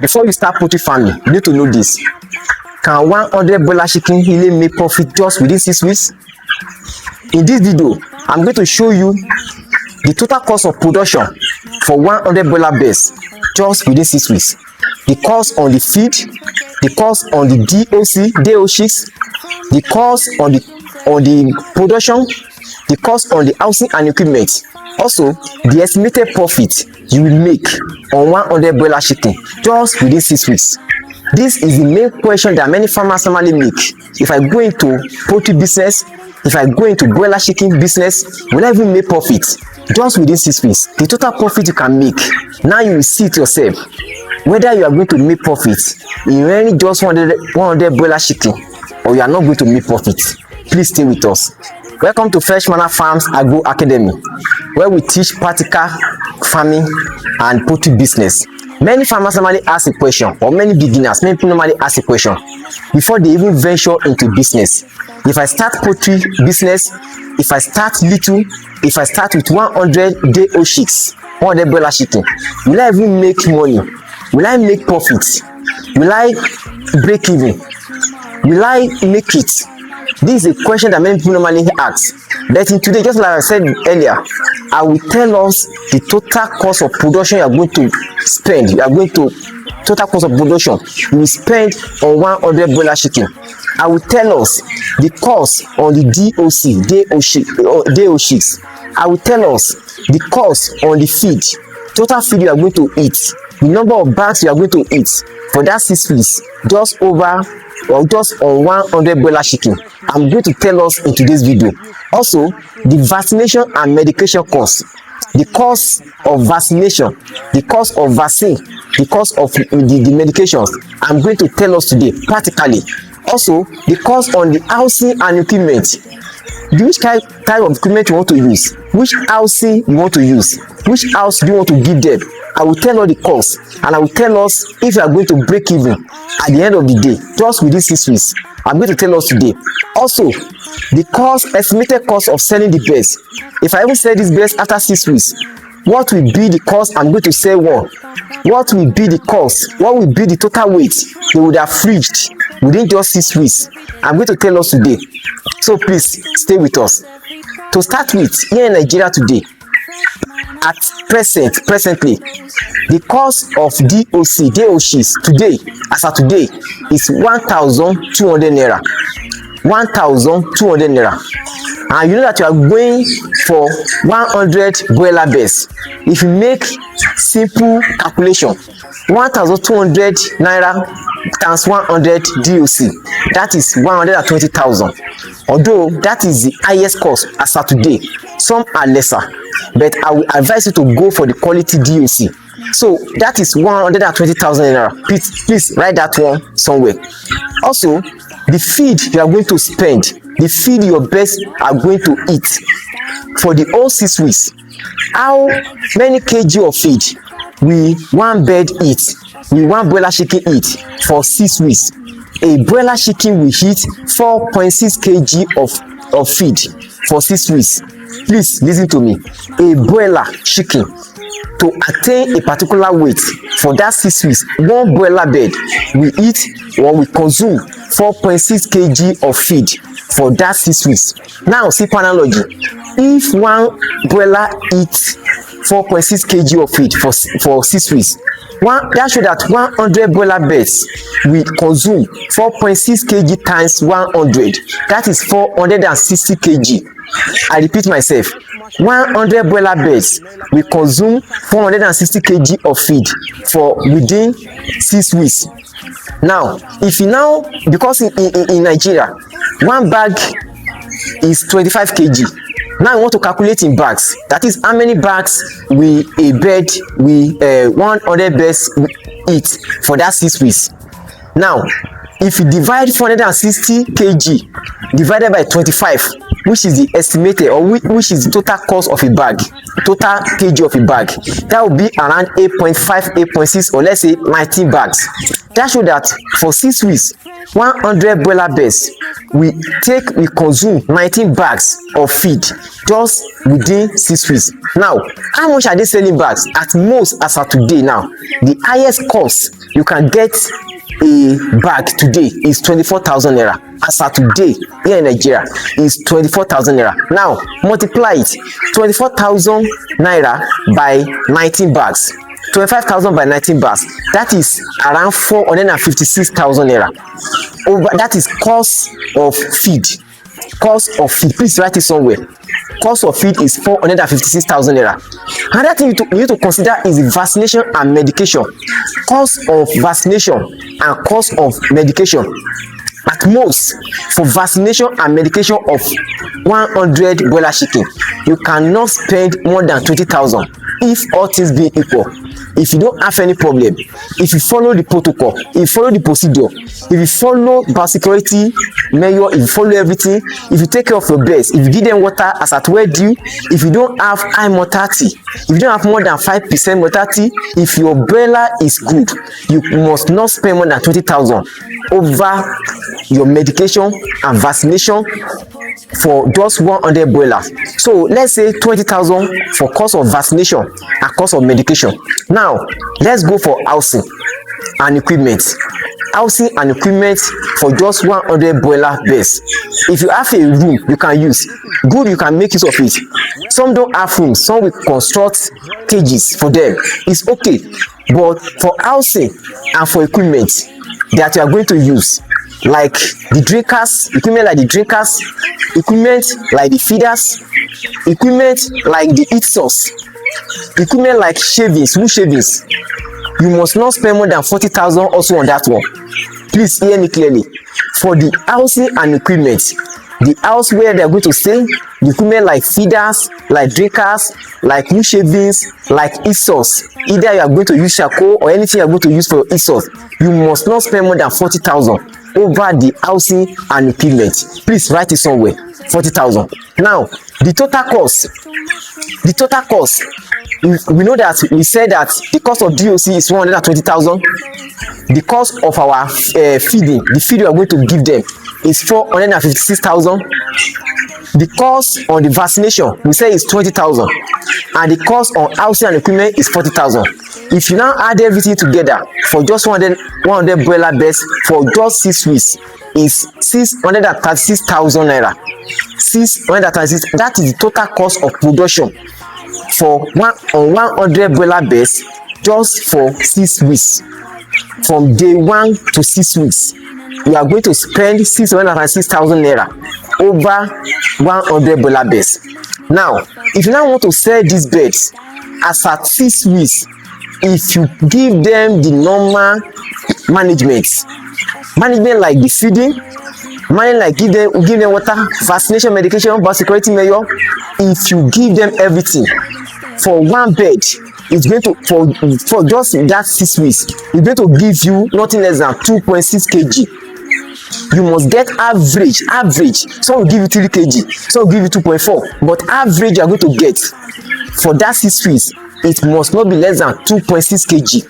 before you start poultry farming, you need to know this. Can 100 broiler chicken really make profit just within 6 weeks? In this video, I'm going to show you the total cost of production for 100 broiler birds just within 6 weeks. The cost on the feed, the cost on the DO chicks, the cost on the production, the cost on the housing and equipment. Also, the estimated profit you will make on 100 broiler chicken just within 6 weeks. This is the main question that many farmers normally make. If I go into poultry business, if I go into broiler chicken business, will I even make profit just within 6 weeks? The total profit you can make, now you will see it yourself whether you are going to make profit in only just 100 broiler chicken, or you are not going to make profit. Please stay with us. Welcome to Fresh Manna Farms Agro Academy, where we teach practical farming and poultry business. Many farmers normally ask a question, or many beginners, many people normally ask a question before they even venture into business. If I start poultry business, if I start little, if I start with 100 day-old chicks, 100 broiler chicken, will I even make money? Will I make profits? Will I break even? Will I make it? This is a question that many people normally ask. But in today, just like I said earlier, I will tell us the total cost of production you are going to spend. Total cost of production you will spend on 100 broiler chicken. I will tell us the cost on the DO chicks. I will tell us the cost on the feed, total feed you are going to eat, the number of bags you are going to eat for that 6 weeks, just on 100 broiler chicken. I'm going to tell us in today's video. Also, the vaccination and medication cost, the cost of vaccination, the cost of vaccine, the cost of the medications. I'm going to tell us today practically. Also, the cost on the housing and equipment. Which type of equipment you want to use, which housing you want to use, which house do you want to give them. I will tell all the costs, and I will tell us if you are going to break even at the end of the day just within 6 weeks. I'm going to tell us today. Also, the estimated cost of selling the birds. If I even sell these birds after 6 weeks, what will be the cost I'm going to sell one? What will be the cost? What will be the total weight they would have reached within just 6 weeks? I'm going to tell us today. So please stay with us. To start with, here in Nigeria today, at presently, the cost of DOCs today, as of today, is 1,200 naira. 1,200 naira. And you know that you are going for 100 broiler birds. If you make simple calculation, 1,200 naira times 100 DOC, that is 120,000. Although that is the highest cost as of today, some are lesser, but I will advise you to go for the quality DOC. So that is 120,000 naira. Please write that one somewhere. Also, the feed you are going to spend, the feed your birds are going to eat for the whole 6 weeks. How many kg of feed will one bird eat? Will one broiler chicken eat for 6 weeks? A broiler chicken will eat 4.6 kg of feed for 6 weeks. Please listen to me. A broiler chicken, to attain a particular weight for that 6 weeks, one broiler bird will eat or will consume 4.6 kg of feed for that 6 weeks. Now, simple analogy. If one broiler eats 4.6 kg of feed for 6 weeks, that shows that 100 broiler birds will consume 4.6 kg times 100. That is 460 kg. I repeat myself. 100 broiler birds will consume 460 kg of feed for within 6 weeks. Now, if you now, because in Nigeria, one bag is 25 kg. Now I want to calculate in bags. That is how many bags will a bird, 100 birds eat for that 6 weeks. Now, if you divide 460 kg divided by 25, which is the estimated, or which is the total cost of a bag, total kg of a bag, that will be around 8.5, 8.6, or let's say 19 bags. That shows that for 6 weeks, 100 broiler birds we consume 19 bags of feed just within 6 weeks. Now, how much are they selling bags? At most, as of today now, the highest cost you can get a bag today is 24,000 naira. As of today here in Nigeria is 24,000 naira. Now multiply it, 24,000 naira by 19 bags, 25,000 by 19 bags, that is around 456,000 naira. Over, that is cost of feed. Cost of feed, please write it somewhere. Cost of feed is 456,000 naira. Another thing you need to consider is the vaccination and medication. Cost of vaccination and cost of medication. At most, for vaccination and medication of 100 broiler chicken, you cannot spend more than 20,000 if all things being equal. If you don't have any problem, if you follow the protocol, if you follow the procedure, if you follow biosecurity measure, if you follow everything, if you take care of your birds, if you give them water as at well due, if you don't have high mortality, if you don't have more than 5% mortality, if your broiler is good, you must not spend more than 20,000 over your medication and vaccination for just 100 broilers. So let's say 20,000 for cost of vaccination and cost of medication. Now let's go for housing and equipment. Housing and equipment for just 100 broiler birds. If you have a room you can use, good, you can make use of it. Some don't have rooms, some will construct cages for them, it's okay. But for housing and for equipment that you are going to use, like the drinkers, equipment like the drinkers, equipment like the feeders, equipment like the heat source, equipment like shavings, wood shavings, you must not spend more than 40,000 also on that one. Please hear me clearly. For the housing and equipment, the house where they are going to stay, the equipment like feeders, like drinkers, like wood shavings, like heat source, either you are going to use charcoal or anything you are going to use for your heat source, you must not spend more than 40,000 over the housing and equipment. Please write it somewhere, 40,000. Now the total cost, we know that we said that the cost of DOC is 120,000. The cost of our feeding, the feed we are going to give them, is 456,000. The cost on the vaccination we say is 20,000, and the cost on housing and equipment is 40,000. If you now add everything together for just 100 broiler birds for just 6 weeks, is 636,000 naira. 636, that is the total cost of production for 100 broiler birds just for 6 weeks. From day 1 to 6 weeks, you are going to spend 606,000 naira over 100 broiler birds. Now if you now want to sell these birds as at 6 weeks, if you give them the normal management like the feeding, like give them water, vaccination, medication, biosecurity measure, if you give them everything for one bed, it's going to for just that 6 weeks, it's going to give you nothing less than 2.6 kg. You must get average. Some will give you 3 kg, some will give you 2.4, but average you are going to get for that 6 weeks, it must not be less than 2.6 kg.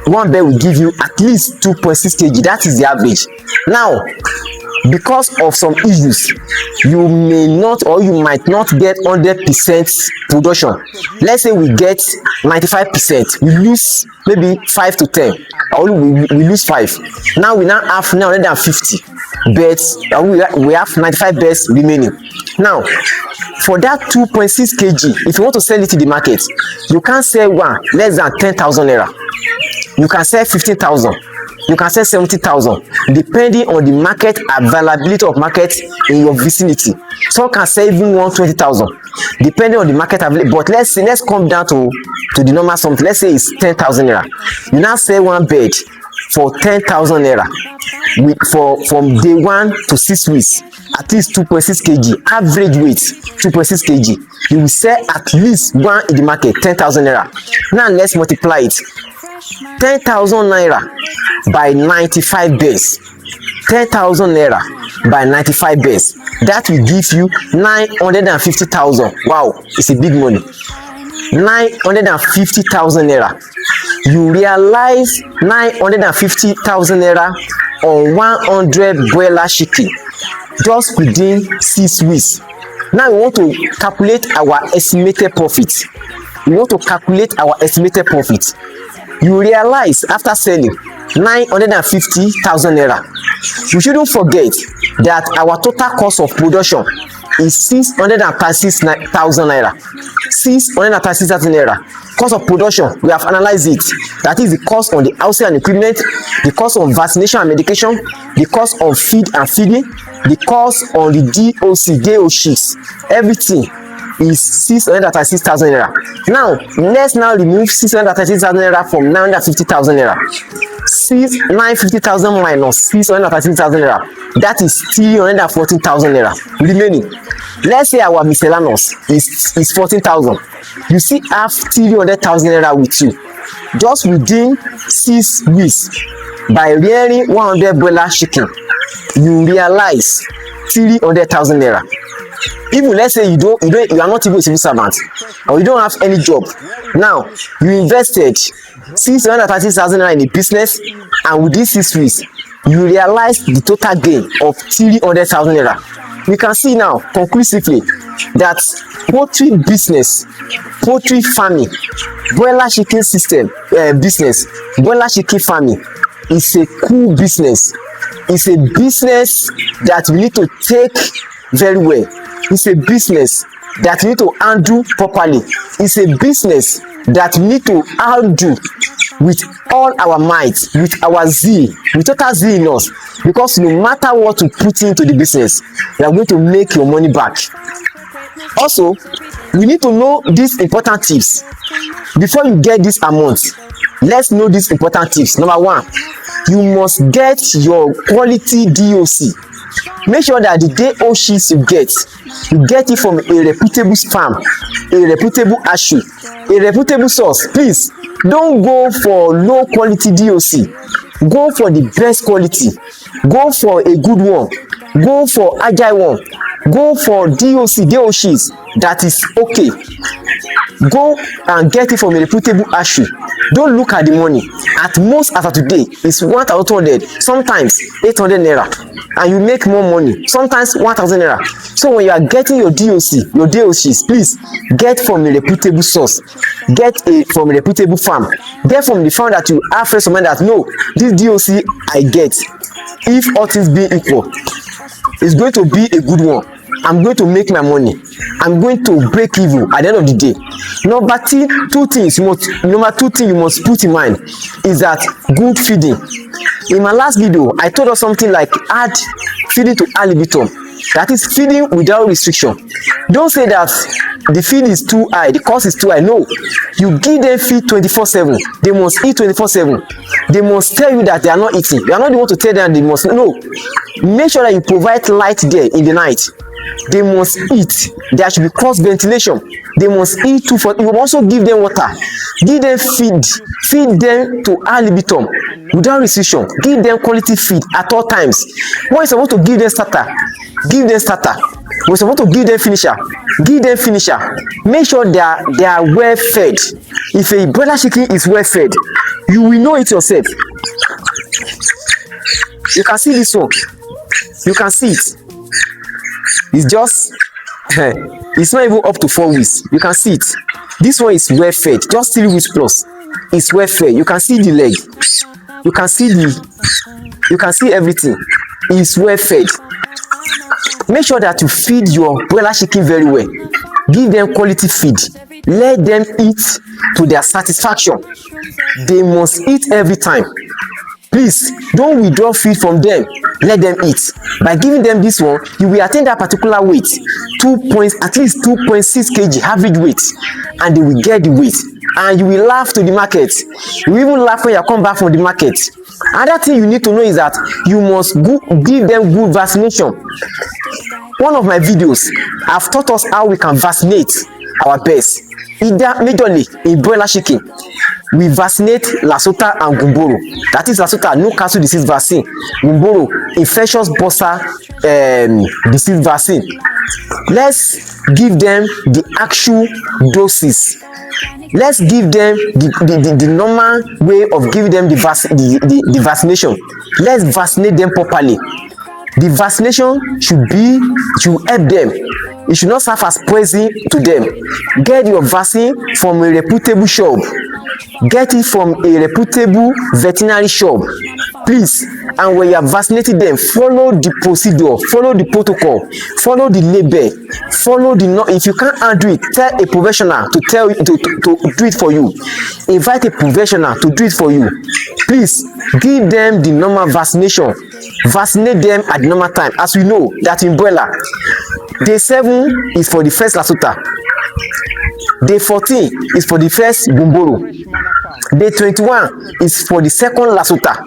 One bed will give you at least 2.6 kg. That is the average. Now because of some issues, you may not or you might not get 100% production. Let's say we get 95%, we lose maybe 5 to 10, or we lose 5. Now we have 950 beds, we have 95 beds remaining. Now for that 2.6 kg, if you want to sell it to the market, you can't sell one less than 10,000 naira. You can sell 15,000, you can sell 70,000, depending on the market availability of market in your vicinity. Some can sell even 120,000, depending on the market availability. But let's come down to the normal something. Let's say it's 10,000 naira. You now sell one bed for 10,000 naira from day 1 to 6 weeks, at least 2.6 kg, average weight 2.6 kg. You will sell at least one in the market, 10,000 naira. Now let's multiply it. 10,000 naira by 95 beds. 10,000 naira by 95 beds. That will give you 950,000. Wow, it's a big money. 950,000 naira. You realize 950,000 naira on 100 broiler chicken just within 6 weeks. Now we want to calculate our estimated profit. you realize after selling 950,000 naira. You shouldn't forget that our total cost of production is 636,000 naira. 636,000 naira. Cost of production, we have analyzed it. That is the cost on the housing and equipment, the cost on vaccination and medication, the cost on feed and feeding, the cost on the DOCs, everything is 636,000 naira. Now, let's remove 636,000 naira from 950,000 naira. 950,000 minus 636,000 naira. That is 314,000 naira remaining. Let's say our miscellaneous is 14,000. You still have 300,000 naira with you. Just within 6 weeks, by rearing 100 broiler chicken, you realize 300,000 naira. Even let's say you are not even a civil servant or you don't have any job. Now you invested 630,000 naira in a business, and within 6 weeks you realize the total gain of 300,000 naira. We can see now conclusively that poultry business, poultry farming, broiler chicken system business, broiler chicken farming is a cool business. It's a business that we need to take very well. It's a business that we need to handle properly. It's a business that we need to handle with all our might, with our zeal, with total zeal in us, because no matter what you put into the business, you are going to make your money back. Also, we need to know these important tips before you get this amount. Let's know these important tips. Number one, you must get your quality DOC. Make sure that the DOCs you get it from a reputable farm, a reputable hatchery, a reputable source. Please don't go for low quality DOC. Go for the best quality. Go for a good one. Go for agile one. Go for DOCs that is okay. Go and get it from a reputable hatchery. Don't look at the money. At most, as of today, it's 1,200, sometimes 800 naira, and you make more money, sometimes 1,000 naira. So when you are getting your DOCs, please get from a reputable source. Get it from a reputable farm. Get from the farm that you have friends of mine that no, this DOC I get, if all things being equal, it's going to be a good one. I'm going to make my money. I'm going to break even at the end of the day. Number two things you must put in mind is that good feeding. In my last video, I told us something like add feeding to alibitum. That is feeding without restriction. Don't say that the feed is too high, the cost is too high. No, you give them feed 24/7. They must eat 24/7. They must tell you that they are not eating. You are not the one to tell them they must. No, make sure that you provide light there in the night. They must eat. There should be cross ventilation. They must eat too. You also give them water. Give them feed them to alibitum without restriction. Give them quality feed at all times. When you're supposed to give them starter, give them starter. When you're supposed to give them finisher, give them finisher. Make sure they are well fed. If a broiler chicken is well fed, you will know it yourself. You can see this one. You can see it. It's just it's not even up to 4 weeks. You can see it. This one is well fed, just 3 weeks plus. It's well fed. You can see the leg. You can see everything. It's well fed. Make sure that you feed your broiler chicken very well. Give them quality feed. Let them eat to their satisfaction. They must eat every time. Please don't withdraw feed from them. Let them eat. By giving them this one, you will attain that particular weight, at least 2.6 kg average weight, and they will get the weight. And you will laugh to the market. You will even laugh when you come back from the market. Another thing you need to know is that you must give them good vaccination. One of my videos, I've taught us how we can vaccinate our pets, either majorly in broiler chicken. We vaccinate Lasota and Gumboro. That is Lasota, Newcastle disease vaccine. Gumboro, infectious bursa disease vaccine. Let's give them the actual doses. Let's give them the normal way of giving them the vaccination. Let's vaccinate them properly. The vaccination should help them it should not serve as poison to them. Get your vaccine from a reputable shop. Get it from a reputable veterinary shop, please. And when you are vaccinating them, follow the procedure, follow the protocol, follow the label, follow the if you can't handle it, tell a professional to tell you to do it for you. Invite a professional to do it for you. Please give them the normal vaccination. Vaccinate them at the normal time. As we know that in broiler, day 7 is for the first lasota, day 14 is for the first gumboro, day 21 is for the second lasota,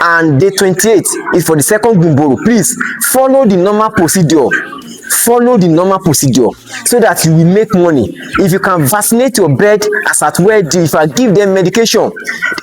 and day 28 is for the second gumboro. Please follow the normal procedure. Follow the normal procedure so that you will make money. If you can vaccinate your bird as at where, if I give them medication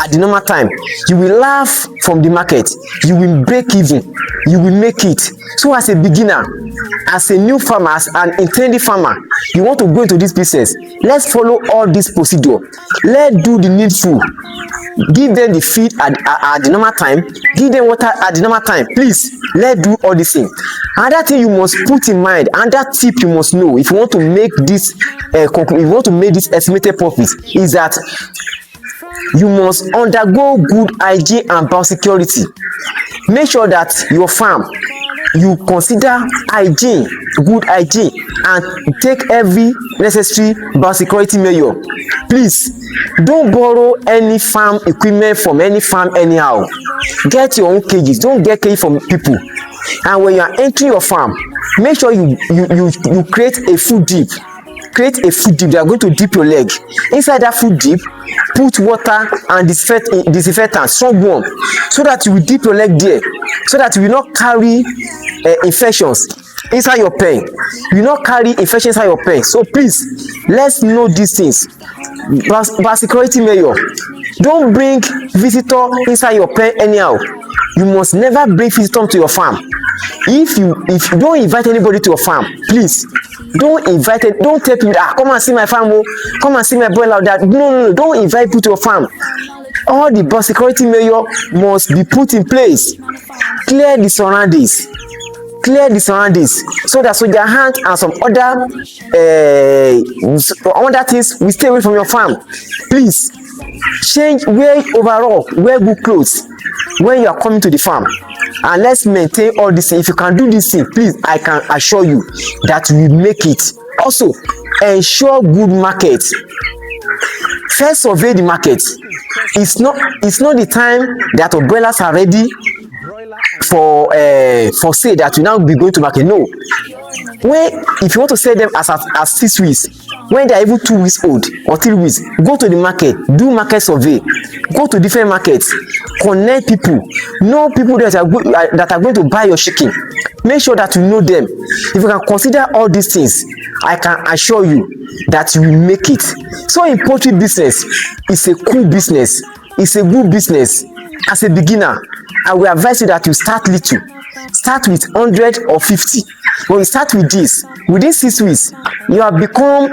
at the normal time, you will laugh from the market, you will break even, you will make it. So as a beginner, as a new farmer, as an intending farmer, you want to go into this business, let's follow all this procedure. Let's do the needful. Give them the feed at the normal time, give them water at the normal time. Please, let's do all these things. Another thing you must put in mind, another tip you must know if you want to make this if you want to make this estimated profit, is that you must undergo good hygiene and biosecurity. Make sure that your farm, you consider hygiene, good hygiene, and take every necessary biosecurity measure. Please don't borrow any farm equipment from any farm anyhow. Get your own cages, don't get cage from people. And when you are entering your farm, make sure you create a food dip. Create a food dip. They are going to dip your leg. Inside that food dip, put water and disinfectant, strong warm, so that you will dip your leg there, so that you will not carry infections inside your pen. You will not carry infections inside your pen. So please, let's know these things. Biosecurity measure. Don't bring visitor inside your pen anyhow. You must never bring visitor to your farm. If you don't invite anybody to your farm, please don't invite it. Don't tell people, come and see my farm, come and see my broiler. That no, don't invite people to your farm. All the biosecurity measure must be put in place. Clear the surroundings. Clear the surroundings so that soldier hand and some other things will stay away from your farm. Please change, wear overall, wear good clothes when you are coming to the farm, and let's maintain all this. If you can do this thing, please, I can assure you that we make it. Also, ensure good market. First, survey the market. It's not the time that our broilers are ready for sale that you now be going to market. No, if you want to sell them as 6 weeks, when they are even 2 weeks old or 3 weeks, go to the market, do market survey, go to different markets, connect people, know people that are going to buy your chicken. Make sure that you know them. If you can consider all these things, I can assure you that you will make it. So in poultry business, it's a cool business, it's a good business. As a beginner, I will advise you that you start little. Start with 100 or 50. When you start with this, within 6 weeks, you have become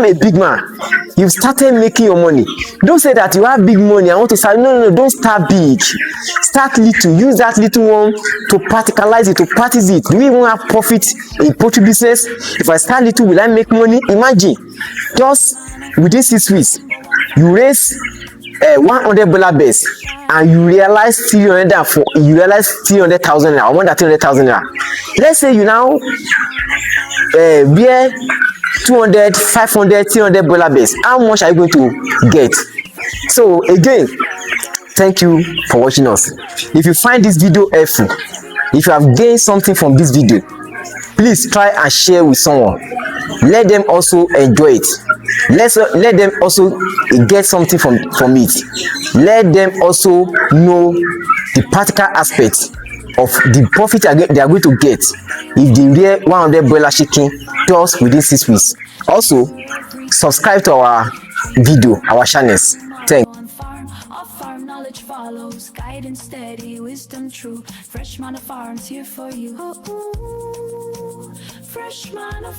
a big man. You've started making your money. Don't say that you have big money, I want to start. No, don't start big. Start little. Use that little one to practicalize it, to practice it. Do we even have profit in poultry business? If I start little, will I make money? Imagine, just within 6 weeks, you raise 100 broiler base, and you realize 300,000 naira, more than 300,000 naira. Let's say you now bear 200, 500, 300 broiler base. How much are you going to get? So again, thank you for watching us. If you find this video helpful, if you have gained something from this video, please try and share with someone. Let them also enjoy it. Let them also get something from it. Let them also know the practical aspects of the profit they are going to get if they rear 100 broiler chicken just within 6 weeks. Also, subscribe to our video, our channels. Thank you. Knowledge follows, guidance steady, wisdom true. Fresh Manna Farms here for you. Fresh Manna.